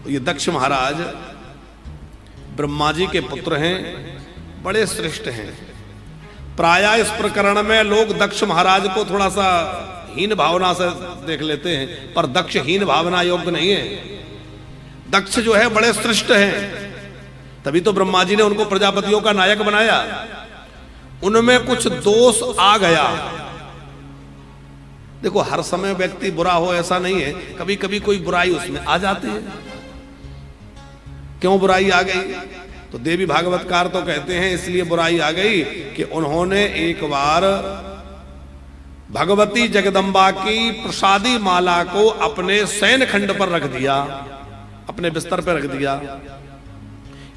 ये दक्ष महाराज ब्रह्मा जी के पुत्र हैं, बड़े श्रेष्ठ हैं। प्रायः इस प्रकरण में लोग दक्ष महाराज को थोड़ा सा हीन भावना से देख लेते हैं, पर दक्ष हीन भावना योग्य नहीं है। दक्ष जो है बड़े श्रेष्ठ हैं, तभी तो ब्रह्मा जी ने उनको प्रजापतियों का नायक बनाया। उनमें कुछ दोष आ गया। देखो, हर समय व्यक्ति बुरा हो ऐसा नहीं है, कभी कभी कोई बुराई उसमें आ जाती है। क्यों बुराई आ गई? तो देवी भागवतकार तो कहते हैं इसलिए बुराई आ गई कि उन्होंने एक बार भगवती जगदम्बा की प्रसादी माला को अपने शयन खंड पर रख दिया, अपने बिस्तर पर रख दिया।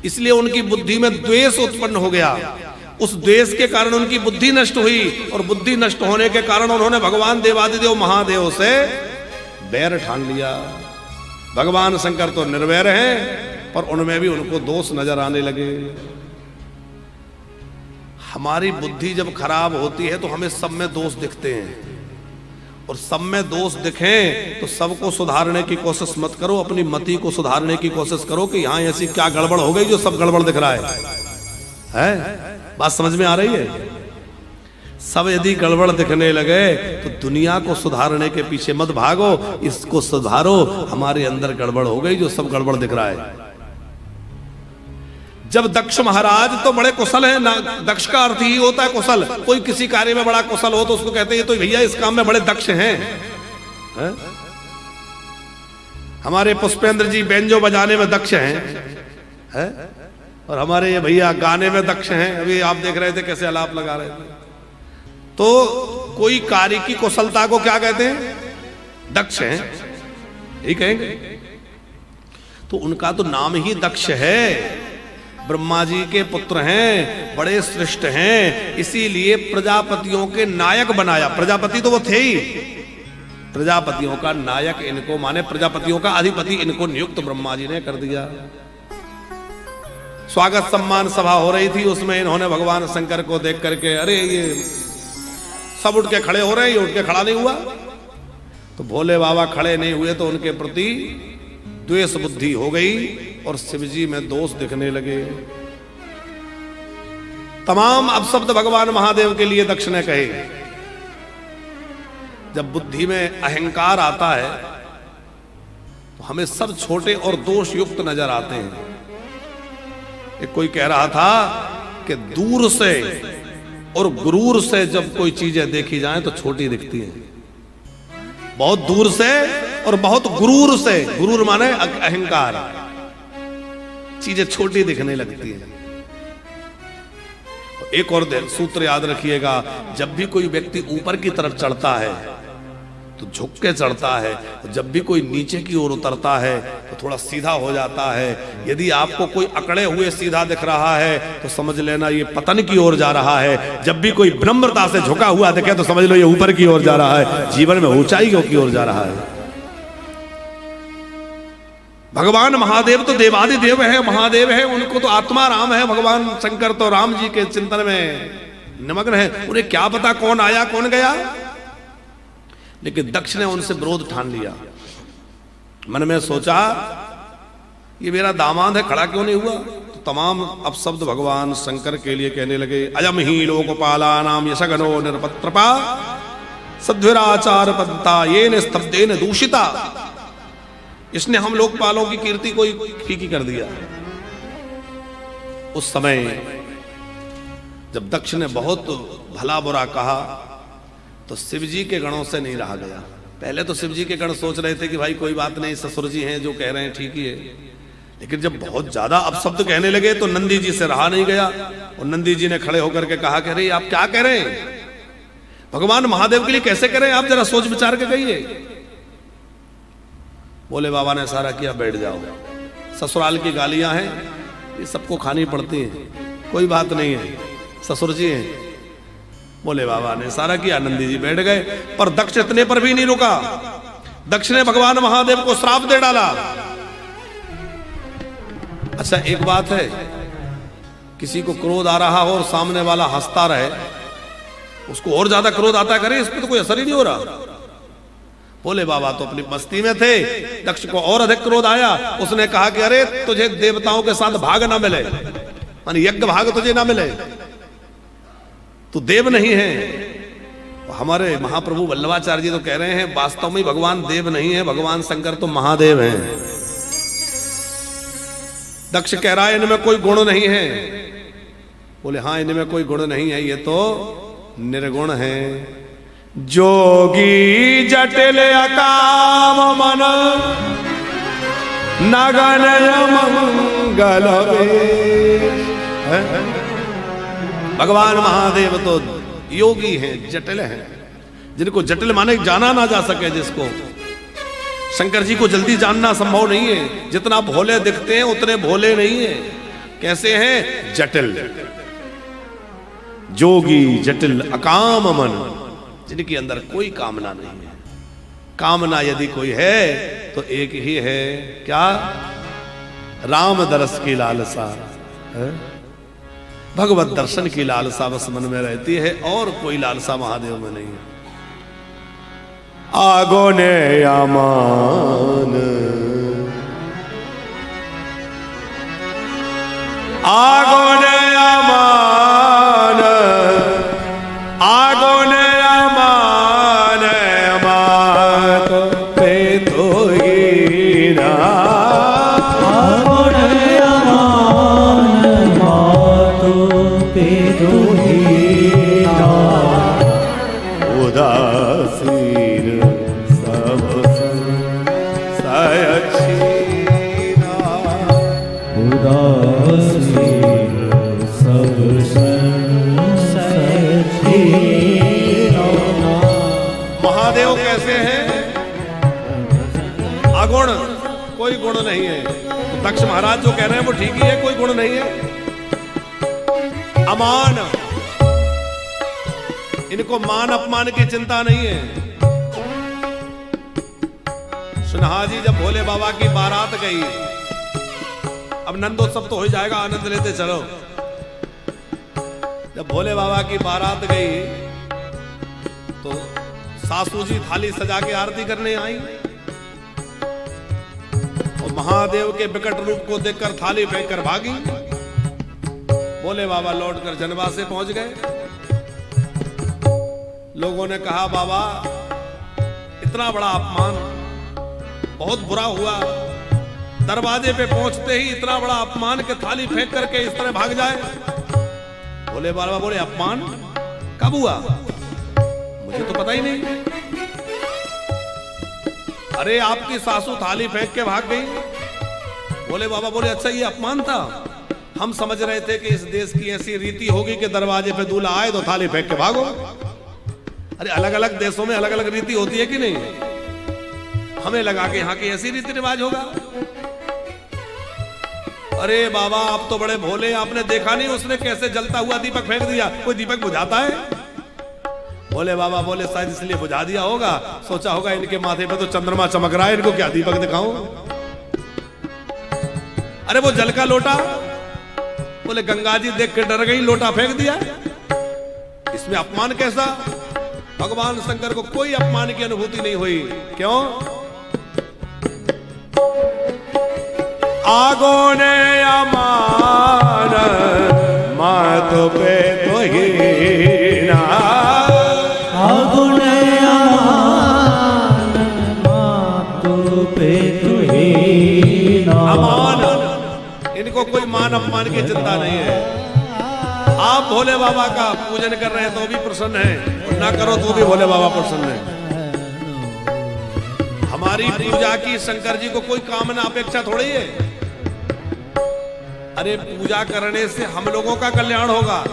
इसलिए उनकी बुद्धि में द्वेष उत्पन्न हो गया। उस द्वेष के कारण उनकी बुद्धि नष्ट हुई, और बुद्धि नष्ट होने के कारण उन्होंने भगवान देवादिदेव महादेव से बैर ठान लिया। भगवान शंकर तो निर्वैर हैं, पर उनमें भी उनको दोष नजर आने लगे। हमारी बुद्धि जब खराब होती है तो हमें सब में दोष दिखते हैं, और सब में दोष दिखें तो सबको सुधारने की कोशिश मत करो, अपनी मति को सुधारने की कोशिश करो कि यहां ऐसी क्या गड़बड़ हो गई जो सब गड़बड़ दिख रहा है? बात समझ में आ रही है? सब यदि गड़बड़ दिखने लगे तो दुनिया को सुधारने के पीछे मत भागो, इसको सुधारो। हमारे अंदर गड़बड़ हो गई जो सब गड़बड़ दिख रहा है। जब दक्ष महाराज तो बड़े कुशल हैं ना, दक्ष का अर्थ ही होता है कुशल। कोई किसी कार्य में बड़ा कुशल हो तो उसको कहते हैं तो भैया इस काम में बड़े दक्ष हैं। हमारे पुष्पेंद्र जी बेंजो बजाने में दक्ष हैं, और हमारे ये भैया गाने में दक्ष हैं। अभी आप देख रहे थे कैसे आलाप लगा रहे थे। तो कोई कार्य की कुशलता को क्या कहते हैं? दक्ष हैं, यही कहेंगे। तो उनका तो नाम ही दक्ष है। ब्रह्मा जी के पुत्र हैं, बड़े श्रेष्ठ हैं, इसीलिए प्रजापतियों के नायक बनाया। प्रजापति तो वो थे ही, प्रजापतियों का नायक इनको, माने प्रजापतियों का अधिपति इनको नियुक्त ब्रह्मा जी ने कर दिया। स्वागत सम्मान सभा हो रही थी, उसमें इन्होंने भगवान शंकर को देख करके, अरे ये सब उठ के खड़े हो रहे हैं, ये उठ के खड़ा नहीं हुआ। तो भोले बाबा खड़े नहीं हुए तो उनके प्रति द्वेष बुद्धि हो गई, और शिवजी में दोष दिखने लगे। तमाम अपशब्द भगवान महादेव के लिए दक्ष ने कहे। जब बुद्धि में अहंकार आता है तो हमें सब छोटे और दोष युक्त नजर आते हैं। एक कोई कह रहा था कि दूर से और गुरूर से जब कोई चीजें देखी जाएं तो छोटी दिखती हैं, बहुत दूर से और बहुत गुरूर से, गुरूर माने अहंकार, चीजें छोटी दिखने लगती है। एक और सूत्र याद रखिएगा, जब भी कोई व्यक्ति ऊपर की तरफ चढ़ता है तो झुक के चढ़ता है, जब भी कोई नीचे की ओर उतरता है तो थोड़ा सीधा हो जाता है। यदि आपको कोई अकड़े हुए सीधा दिख रहा है तो समझ लेना ये पतन की ओर जा रहा है। जब भी कोई विनम्रता से झुका हुआ दिखे तो समझ लो ये ऊपर की ओर जा रहा है, जीवन में ऊंचाई की ओर जा रहा है। भगवान महादेव तो देवादिदेव है, महादेव है, उनको तो आत्मा राम है। भगवान शंकर तो राम जी के चिंतन में निमग्न है। उन्हें क्या पता कौन आया कौन गया, लेकिन दक्ष ने उनसे विरोध ठान लिया। मन में सोचा ये मेरा दामाद है, खड़ा क्यों नहीं हुआ? तो तमाम अपशब्द भगवान शंकर के लिए कहने लगे। अयम ही लोकपाला नाम यशगनो निरपत्रपा सद्विराचार पद्ता येन स्तब्धेन दूषिता। इसने हम लोकपालों की कीर्ति को फीकी कर दिया। उस समय जब दक्ष ने बहुत भला बुरा कहा तो शिवजी के गणों से नहीं रहा गया। पहले तो शिवजी के गण सोच रहे थे कि भाई कोई बात नहीं, ससुर जी हैं, जो कह रहे हैं ठीक ही है। लेकिन जब बहुत ज्यादा अपशब्द कहने लगे तो नंदी जी से रहा नहीं गया, और नंदी जी ने खड़े होकर के कहा कि अरे आप क्या कह रहे हैं, भगवान महादेव के लिए कैसे कह रहे हैं आप, जरा सोच विचार के कहिए। भोले बाबा ने सारा किया, बैठ जाओ, ससुराल की गालियां हैं, ये सबको खानी पड़ती हैं, कोई बात नहीं है, ससुर जी हैं। भोले बाबा ने सारा किया, नंदी जी बैठ गए। पर दक्ष इतने पर भी नहीं रुका। दक्ष ने भगवान महादेव को श्राप दे डाला। अच्छा एक बात है, किसी को क्रोध आ रहा हो और सामने वाला हंसता रहे, उसको और ज्यादा क्रोध आता करे, इस पर तो कोई असर ही नहीं हो रहा। भोले बाबा तो अपनी मस्ती में थे। दक्ष को और अधिक क्रोध आया। उसने कहा कि अरे तुझे देवताओं के साथ भाग ना मिले, माने यज्ञ भाग तुझे ना मिले, तू देव नहीं है। हमारे महाप्रभु वल्लभाचार्य जी तो कह रहे हैं वास्तव में भगवान देव नहीं है, भगवान शंकर तो महादेव हैं। दक्ष कह रहा है इनमें कोई गुण नहीं है। बोले हाँ इनमें कोई गुण नहीं है, ये तो निर्गुण है। जोगी जटिल अकाम मन नगन मंगल। भगवान महादेव तो योगी हैं, जटिल हैं, जिनको जटिल माने जाना ना जा सके। जिसको शंकर जी को जल्दी जानना संभव नहीं है। जितना भोले दिखते हैं उतने भोले नहीं है। कैसे हैं? जटिल। जोगी जटिल अकाम मन, जिनके अंदर कोई कामना नहीं है। कामना यदि कोई है तो एक ही है, क्या? राम दरस की लालसा, भगवत दर्शन की लालसा बस मन में रहती है, और कोई लालसा महादेव में नहीं है। आगो ने यामान, आगो ने यामान, आगो ने यामान, मात पे तो ही ना। आगो ने यामान, मात पे तो ही ना। उदासीन सब सयक्षीना, उदासीन सब महादेव कैसे हैं? अगुण, कोई गुण नहीं है। तो दक्ष महाराज जो कह रहे हैं वो ठीक ही है, कोई गुण नहीं है। अमान, इनको मान अपमान की चिंता नहीं है। सुनहा जी जब भोले बाबा की बारात गई, अब नंदोत्सव तो हो जाएगा, आनंद लेते चलो। जब भोले बाबा की बारात गई तो सासू जी थाली सजा के आरती करने आई, और महादेव के विकट रूप को देखकर थाली फेंक कर भागी। भोले बाबा लौटकर जनवा से पहुंच गए। लोगों ने कहा बाबा इतना बड़ा अपमान, बहुत बुरा हुआ। दरवाजे पे पहुंचते ही इतना बड़ा अपमान के थाली फेंक करके इस तरह भाग जाए। भोले बाबा बोले अपमान कब हुआ? मुझे तो पता ही नहीं। अरे आपकी सासू थाली फेंक के भाग गई। भोले बाबा बोले अच्छा ये अपमान था? हम समझ रहे थे कि इस देश की ऐसी रीति होगी कि दरवाजे पे दूल्हा आए तो थाली फेंक के भागो। अरे अलग अलग देशों में अलग अलग रीति होती है कि नहीं? हमें लगा कि यहाँ की ऐसी रीति रिवाज होगा। अरे बाबा आप तो बड़े भोले, आपने देखा नहीं उसने कैसे जलता हुआ दीपक फेंक दिया? कोई दीपक बुझाता है? भोले बाबा बोले शायद इसलिए बुझा दिया होगा, सोचा होगा इनके माथे पे तो चंद्रमा चमक रहा है, इनको क्या दीपक दिखाऊं। अरे वो जल का लोटा, बोले गंगा जी देख के डर गई, लोटा फेंक दिया। इसमें अपमान कैसा? भगवान शंकर को कोई अपमान की अनुभूति नहीं हुई। क्यों? आगो ने अमान, मात पे तो ही ना। आगो ने अमान, मात पे तो ही ना। अमान, इनको कोई मान अपमान की चिंता नहीं है। आप भोले बाबा का पूजन कर रहे हैं तो भी प्रसन्न है, और ना करो तो भी भोले बाबा प्रसन्न है। हमारी पूजा की शंकर जी को कोई कामना अपेक्षा थोड़ी है। अरे पूजा करने से हम लोगों का कल्याण होगा,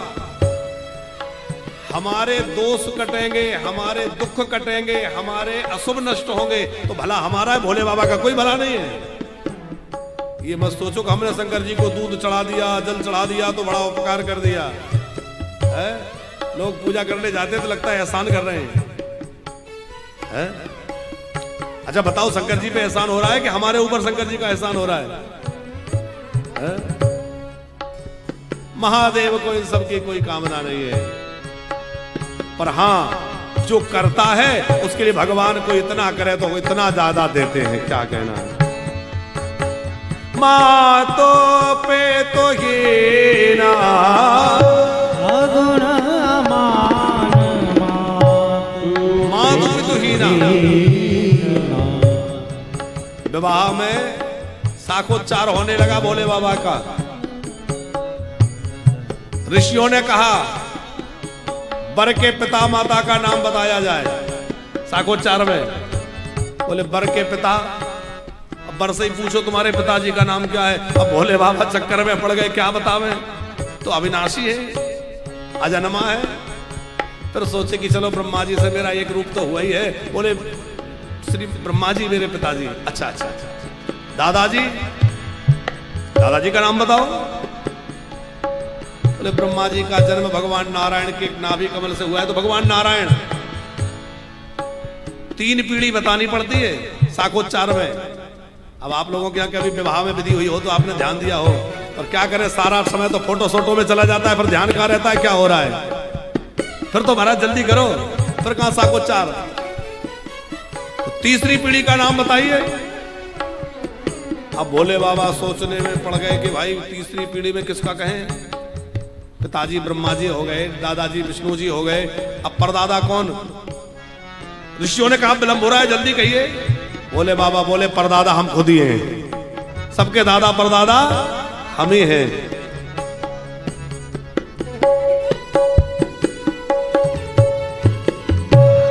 हमारे दोष कटेंगे, हमारे दुख कटेंगे, हमारे अशुभ नष्ट होंगे, तो भला हमारा है, भोले बाबा का कोई भला नहीं है। ये मत सोचो कि हमने शंकर जी को दूध चढ़ा दिया, जल चढ़ा दिया तो बड़ा उपकार कर दिया है। लोग पूजा करने जाते तो लगता है एहसान कर रहे हैं। अच्छा बताओ शंकर जी पे एहसान हो रहा है कि हमारे ऊपर शंकर जी का एहसान हो रहा है? महादेव को इन सब की कोई कामना नहीं है। पर हां जो करता है उसके लिए भगवान को इतना करे तो इतना ज्यादा देते हैं। क्या कहना है? मातो पे तो ही ना मातो पे तो ही ना। विवाह में साखोच्चार होने लगा भोले बाबा का। ऋषियों ने कहा वर के पिता माता का नाम बताया जाए साखोच्चार में। बोले वर के पिता, अब वर से ही पूछो तुम्हारे पिताजी का नाम क्या है। अब भोले बाबा चक्कर में पड़ गए, क्या बतावे, तो अविनाशी है, अजन्मा है। फिर सोचे कि चलो ब्रह्मा जी से मेरा एक रूप तो हुआ ही है। बोले श्री ब्रह्मा जी मेरे पिताजी। अच्छा अच्छा अच्छा, दादाजी, दादाजी का नाम बताओ। बोले ब्रह्मा जी का जन्म भगवान नारायण के नाभि कमल से हुआ है, तो भगवान नारायण। 3 पीढ़ी बतानी पड़ती है साखोच्चार में। अब आप लोगों के यहाँ कभी विवाह में विधि हुई हो तो आपने ध्यान दिया हो, और क्या करें सारा समय तो फोटो सोटो में चला जाता है, फिर ध्यान कहाँ रहता है क्या हो रहा है। फिर तो महाराज जल्दी करो, फिर कहाँ साखोच्चार। तो तीसरी पीढ़ी का नाम बताइए। अब भोले बाबा सोचने में पड़ गए कि भाई तीसरी पीढ़ी में किसका कहें। पिताजी ब्रह्मा जी हो गए, दादाजी विष्णु जी हो गए, अब परदादा कौन। ऋषियों ने कहा विलंब हो रहा है, जल्दी कहिए। भोले बाबा बोले परदादा हम खुद ही हैं, सबके दादा परदादा हम ही हैं।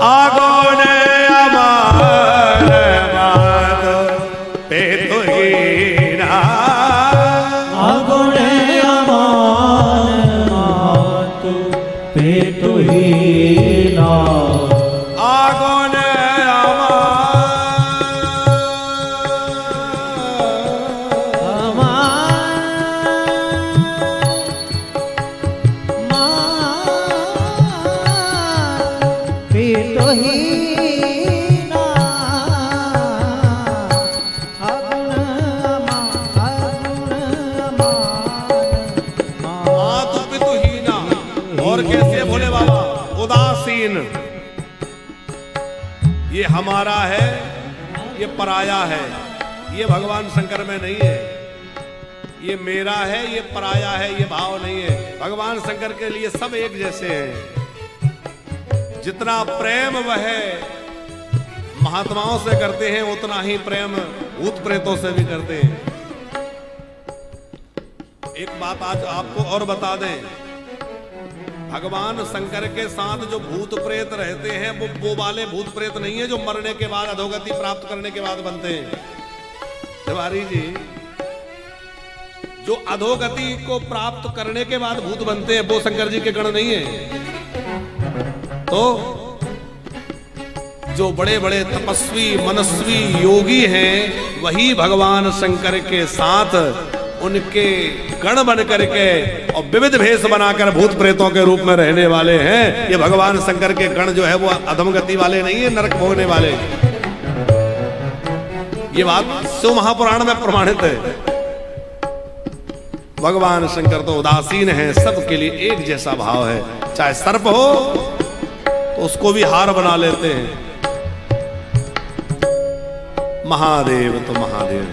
आगो ने अमर मात पे तो ही ना, आगो ने अमर मात पे तो ही ना, आगो ने ये हमारा है, ये पराया है, ये भगवान शंकर में नहीं है। ये मेरा है, ये पराया है, ये भाव नहीं है। भगवान शंकर के लिए सब एक जैसे हैं। जितना प्रेम वह महात्माओं से करते हैं उतना ही प्रेम भूत प्रेतों से भी करते हैं। एक बात आज आपको और बता दें, भगवान शंकर के साथ जो भूत प्रेत रहते हैं वो वाले भूत प्रेत नहीं है जो मरने के बाद अधोगति प्राप्त करने के बाद बनते हैं। तिवारी जी, जो अधोगति को प्राप्त करने के बाद भूत बनते हैं वो शंकर जी के गण नहीं है। तो जो बड़े बड़े तपस्वी मनस्वी योगी हैं वही भगवान शंकर के साथ उनके गण बन करके और विविध भेष बनाकर भूत प्रेतों के रूप में रहने वाले हैं। ये भगवान शंकर के गण जो है वो अधमगति वाले नहीं है, नरक भोगने वाले। ये बात शिव महापुराण में प्रमाणित है। भगवान शंकर तो उदासीन है, सबके लिए एक जैसा भाव है। चाहे सर्प हो तो उसको भी हार बना लेते हैं। महादेव तो महादेव।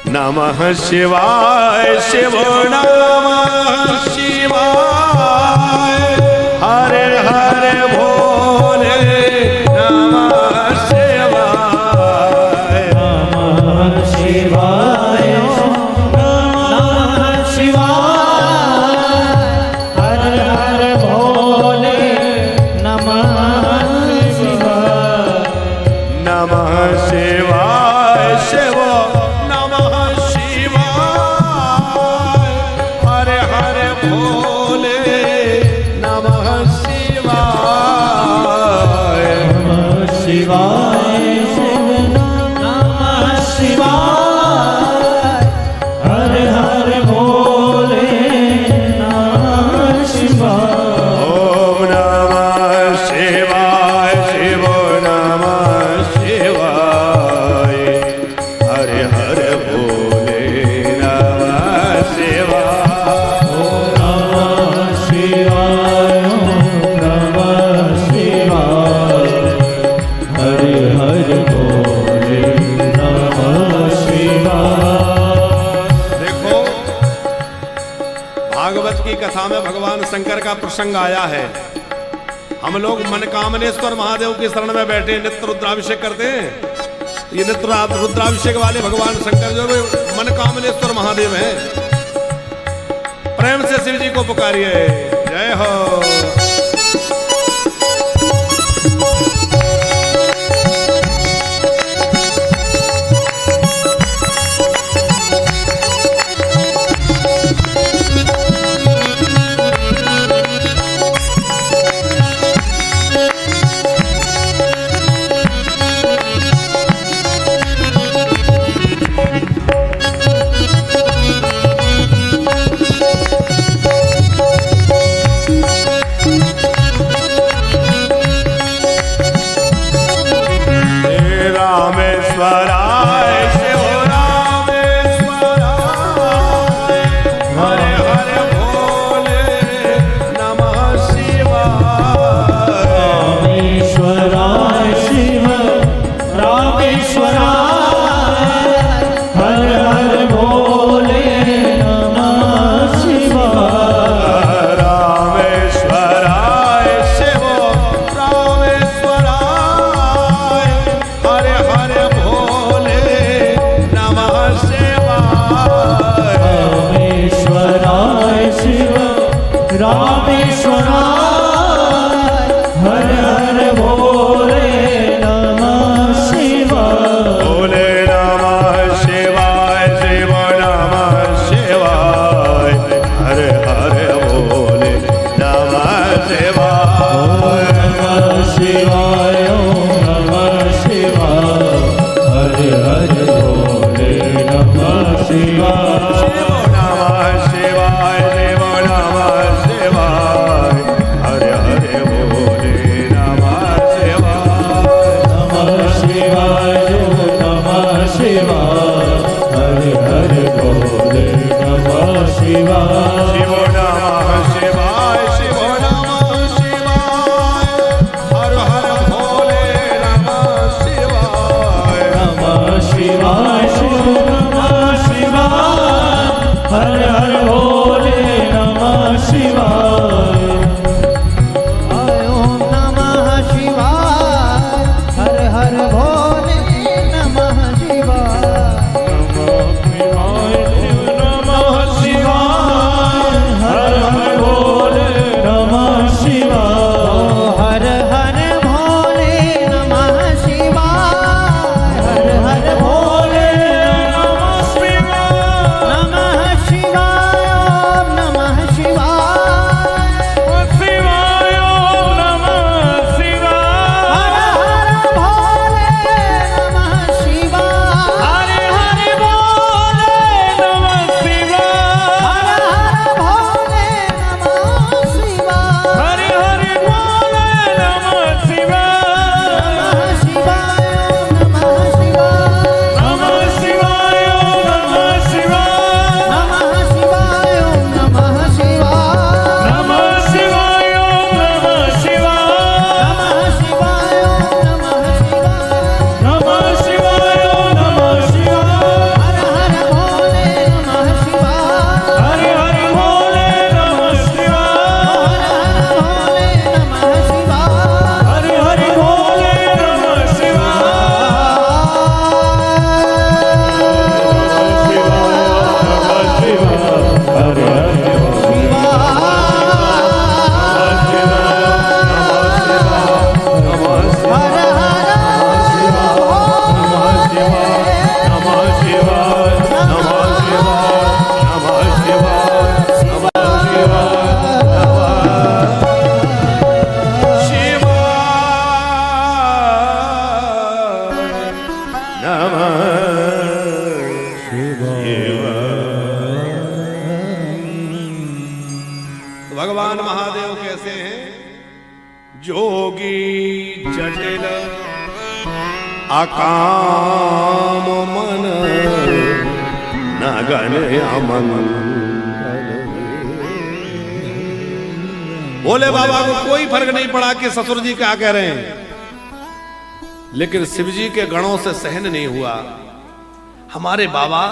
नमः शिवाय, शिव नमः शिवाय, हरे हरे भोले नमः शिवाय, नमः शिवाय, नमः शिवाय, हरे हरे भोले नमः शिवाय, नमः शिवाय, शिव शिवाय, शिव नमः शिवाय, हरे हरे भोले नमः शिवाय। ओम नमः शिवाय, शिव नमः शिवाय, हरे हरे भोले नमः शिवाय। ओम नमः शिवाय, ओम नमः कथा में भगवान शंकर का प्रसंग आया है। हम लोग मनकामनेश्वर महादेव की शरण में बैठे नित्य रुद्राभिषेक करते हैं। ये नित्य रुद्राभिषेक वाले भगवान शंकर जो मनकामनेश्वर महादेव हैं। प्रेम से शिव जी को पुकारिए, जय हो। भगवान महादेव कैसे हैं? जोगी जटिल अकाम मन नगन अमन। भोले बाबा को कोई फर्क नहीं पड़ा कि ससुर जी क्या कह रहे हैं, लेकिन शिव जी के गणों से सहन नहीं हुआ। हमारे बाबा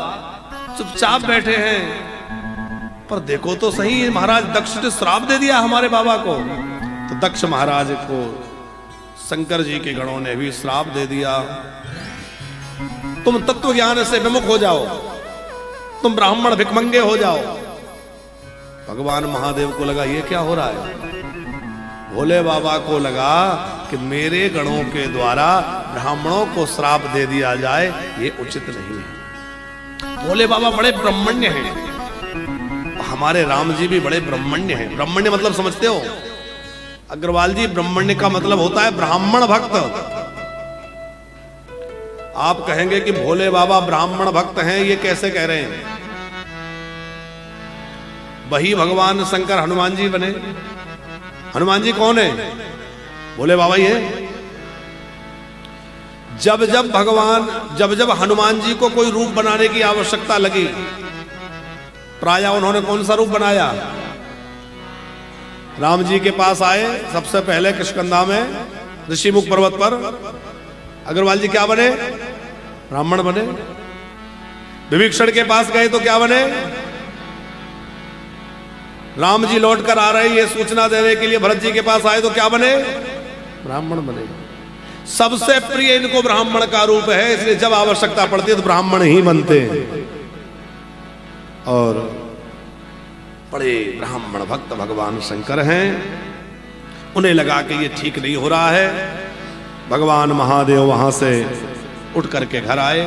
चुपचाप बैठे हैं, पर देखो तो सही, महाराज दक्ष ने श्राप दे दिया हमारे बाबा को। तो दक्ष महाराज को शंकर जी के गणों ने भी श्राप दे दिया, तुम तत्व ज्ञान से विमुख हो जाओ, तुम ब्राह्मण भिखमंगे हो जाओ। भगवान महादेव को लगा ये क्या हो रहा है। भोले बाबा को लगा कि मेरे गणों के द्वारा ब्राह्मणों को श्राप दे दिया जाए, ये उचित नहीं है। भोले बाबा बड़े ब्रह्मण्य हैं, हमारे राम जी भी बड़े ब्रह्मण्य हैं। ब्रह्मण्य मतलब समझते हो अग्रवाल जी? ब्रह्मण्य का मतलब होता है ब्राह्मण भक्त। आप कहेंगे कि भोले बाबा ब्राह्मण भक्त हैं, ये कैसे कह रहे हैं? वही भगवान शंकर हनुमान जी बने। हनुमान जी कौन है? भोले बाबा ही है। जब जब हनुमान जी को कोई रूप बनाने की आवश्यकता लगी, प्रायः उन्होंने कौन सा रूप बनाया? राम जी के पास आए सबसे पहले किष्किंधा में ऋषिमुख पर्वत पर। अग्रवाल जी क्या बने? ब्राह्मण बने। विभीषण के पास गए तो क्या बने? राम जी लौट कर आ रहे ये सूचना देने के लिए भरत जी के पास आए तो क्या बने? ब्राह्मण बने। सबसे प्रिय इनको ब्राह्मण का रूप है, इसलिए जब आवश्यकता पड़ती है तो ब्राह्मण ही बनते हैं। और बड़े ब्राह्मण भक्त भगवान शंकर हैं। उन्हें लगा कि ये ठीक नहीं हो रहा है। भगवान महादेव वहां से उठ करके घर आए।